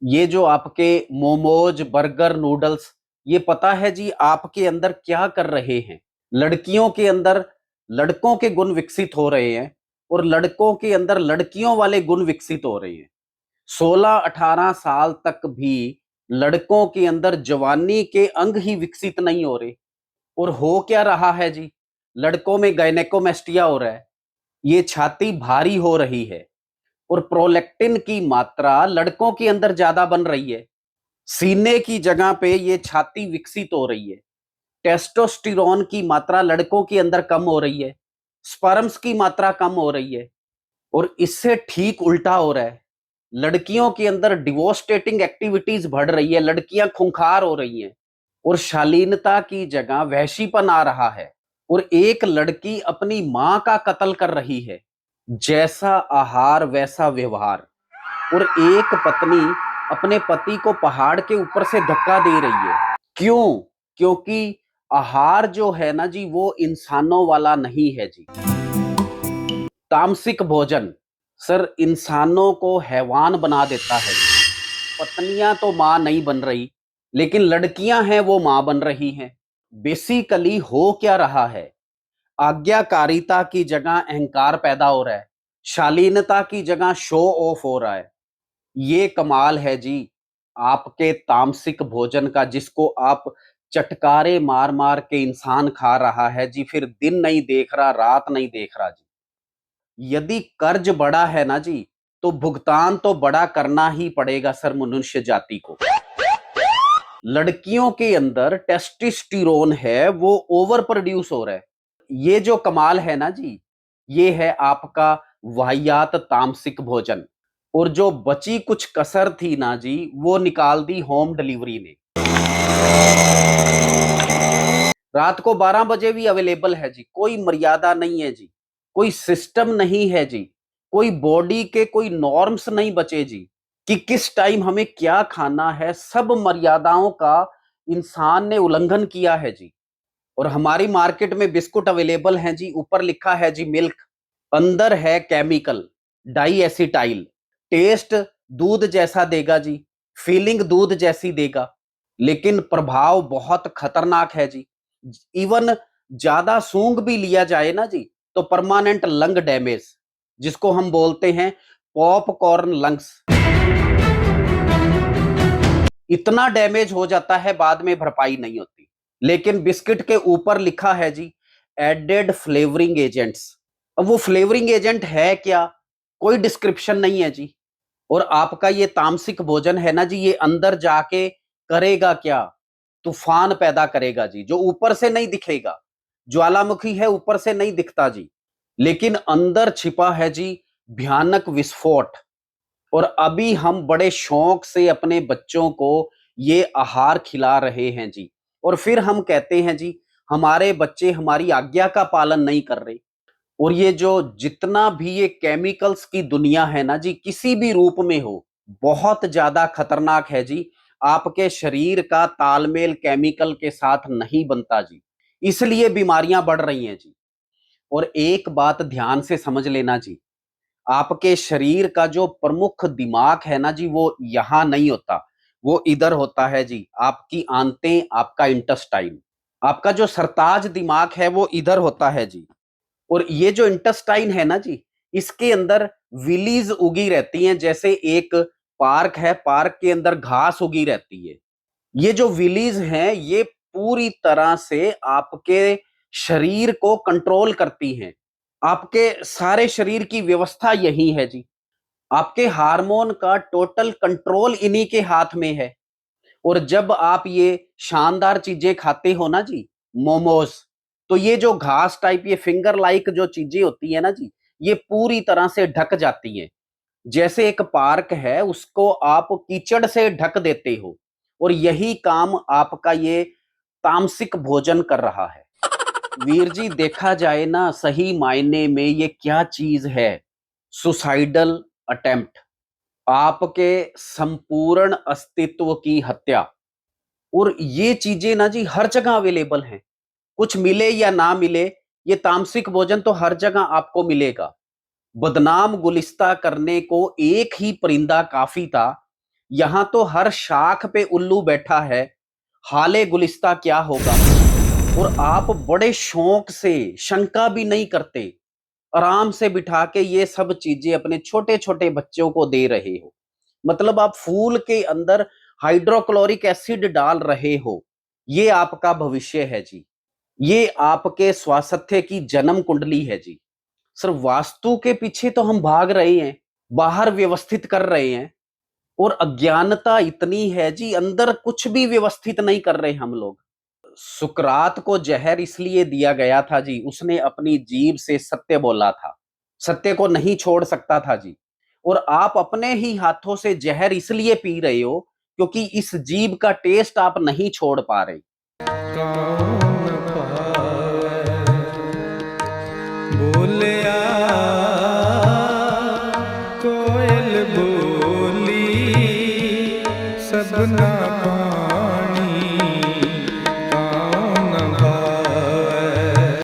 ये जो आपके मोमोज, बर्गर, नूडल्स, ये पता है जी आपके अंदर क्या कर रहे हैं? लड़कियों के अंदर लड़कों के गुण विकसित हो रहे हैं और लड़कों के अंदर लड़कियों वाले गुण विकसित हो रहे हैं। 16-18 साल तक भी लड़कों के अंदर जवानी के अंग ही विकसित नहीं हो रहे। और हो क्या रहा है जी? लड़कों में गायनेकोमेस्टिया हो रहा है, ये छाती भारी हो रही है और प्रोलैक्टिन की मात्रा लड़कों के अंदर ज्यादा बन रही है। सीने की जगह पे ये छाती विकसित हो रही है। टेस्टोस्टेरोन की मात्रा लड़कों के अंदर कम हो रही है, स्पर्म्स की मात्रा कम हो रही है। और इससे ठीक उल्टा हो रहा है, लड़कियों के अंदर डिवोस्टेटिंग एक्टिविटीज बढ़ रही है, लड़कियां खूंखार हो रही हैं और शालीनता की जगह वहशीपन आ रहा है। और एक लड़की अपनी मां का कत्ल कर रही है। जैसा आहार वैसा व्यवहार। और एक पत्नी अपने पति को पहाड़ के ऊपर से धक्का दे रही है। क्यों? क्योंकि आहार जो है ना जी वो इंसानों वाला नहीं है जी। तामसिक भोजन सर इंसानों को हैवान बना देता है। पत्नियां तो मां नहीं बन रही, लेकिन लड़कियां हैं वो मां बन रही हैं। बेसिकली हो क्या रहा है? आज्ञाकारिता की जगह अहंकार पैदा हो रहा है, शालीनता की जगह शो ऑफ हो रहा है। ये कमाल है जी आपके तामसिक भोजन का, जिसको आप चटकारे मार मार के इंसान खा रहा है जी, फिर दिन नहीं देख रहा, रात नहीं देख रहा जी। यदि कर्ज बड़ा है ना जी, तो भुगतान तो बड़ा करना ही पड़ेगा सर मनुष्य जाति को। लड़कियों के अंदर टेस्टोस्टेरोन है वो ओवर प्रोड्यूस हो रहा है। ये जो कमाल है ना जी, ये है आपका वाहियात तामसिक भोजन। और जो बची कुछ कसर थी ना जी, वो निकाल दी होम डिलीवरी ने। रात को 12 बजे भी अवेलेबल है जी, कोई मर्यादा नहीं है जी, कोई सिस्टम नहीं है जी, कोई बॉडी के कोई नॉर्म्स नहीं बचे जी कि किस टाइम हमें क्या खाना है। सब मर्यादाओं का इंसान ने उल्लंघन किया है जी। और हमारी मार्केट में बिस्कुट अवेलेबल हैं जी, ऊपर लिखा है जी मिल्क, अंदर है केमिकल डाई एसिटाइल। टेस्ट दूध जैसा देगा जी, फीलिंग दूध जैसी देगा, लेकिन प्रभाव बहुत खतरनाक है जी। इवन ज्यादा सूंघ भी लिया जाए ना जी, तो परमानेंट लंग डैमेज, जिसको हम बोलते हैं पॉपकॉर्न लंग्स, इतना डैमेज हो जाता है बाद में भरपाई नहीं होती। लेकिन बिस्किट के ऊपर लिखा है जी एडेड फ्लेवरिंग एजेंट्स। अब वो फ्लेवरिंग एजेंट है क्या? कोई डिस्क्रिप्शन नहीं है जी। और आपका ये तामसिक भोजन है ना जी, ये अंदर जाके करेगा क्या? तूफान पैदा करेगा जी, जो ऊपर से नहीं दिखेगा। ज्वालामुखी है, ऊपर से नहीं दिखता जी, लेकिन अंदर छिपा है जी भयानक विस्फोट। और अभी हम बड़े शौक से अपने बच्चों को ये आहार खिला रहे हैं जी, और फिर हम कहते हैं जी हमारे बच्चे हमारी आज्ञा का पालन नहीं कर रहे। और ये जो जितना भी ये केमिकल्स की दुनिया है ना जी, किसी भी रूप में हो, बहुत ज्यादा खतरनाक है जी। आपके शरीर का तालमेल केमिकल के साथ नहीं बनता जी, इसलिए बीमारियां बढ़ रही हैं जी। और एक बात ध्यान से समझ लेना जी, आपके शरीर का जो प्रमुख दिमाग है ना जी, वो यहां नहीं होता, वो इधर होता है जी। आपकी आंतें, आपका इंटेस्टाइन, आपका जो सरताज दिमाग है वो इधर होता है जी। और ये जो इंटेस्टाइन है ना जी, इसके अंदर विलीज उगी रहती हैं, जैसे एक पार्क है, पार्क के अंदर घास उगी रहती है। ये जो विलीज हैं ये पूरी तरह से आपके शरीर को कंट्रोल करती हैं। आपके सारे शरीर की व्यवस्था यही है जी। आपके हार्मोन का टोटल कंट्रोल इन्हीं के हाथ में है। और जब आप ये शानदार चीजें खाते हो ना जी, मोमोज, तो ये जो घास टाइप, ये फिंगर लाइक जो चीजें होती है ना जी, ये पूरी तरह से ढक जाती हैं। जैसे एक पार्क है, उसको आप कीचड़ से ढक देते हो, और यही काम आपका ये तामसिक भोजन कर रहा है। वीर जी देखा जाए ना, सही मायने में ये क्या चीज है? सुसाइडल अटेम्प्ट, आपके संपूर्ण अस्तित्व की हत्या। और ये चीजें ना जी हर जगह अवेलेबल हैं, कुछ मिले या ना मिले, ये तामसिक भोजन तो हर जगह आपको मिलेगा। बदनाम गुलिस्ता करने को एक ही परिंदा काफी था, यहां तो हर शाख पे उल्लू बैठा है, हाले गुलिस्ता क्या होगा। और आप बड़े शौक से, शंका भी नहीं करते, आराम से बिठा के ये सब चीजें अपने छोटे छोटे बच्चों को दे रहे हो। मतलब आप फूल के अंदर हाइड्रोक्लोरिक एसिड डाल रहे हो। ये आपका भविष्य है जी, ये आपके स्वास्थ्य की जन्म कुंडली है जी। सर, वास्तु के पीछे तो हम भाग रहे हैं, बाहर व्यवस्थित कर रहे हैं, और अज्ञानता इतनी है जी, अंदर कुछ भी व्यवस्थित नहीं कर रहे हम लोग। सुकरात को जहर इसलिए दिया गया था जी, उसने अपनी जीभ से सत्य बोला था, सत्य को नहीं छोड़ सकता था जी। और आप अपने ही हाथों से जहर इसलिए पी रहे हो क्योंकि इस जीभ का टेस्ट आप नहीं छोड़ पा रहे। कौन पावे बोलिया कोयल बोली सबना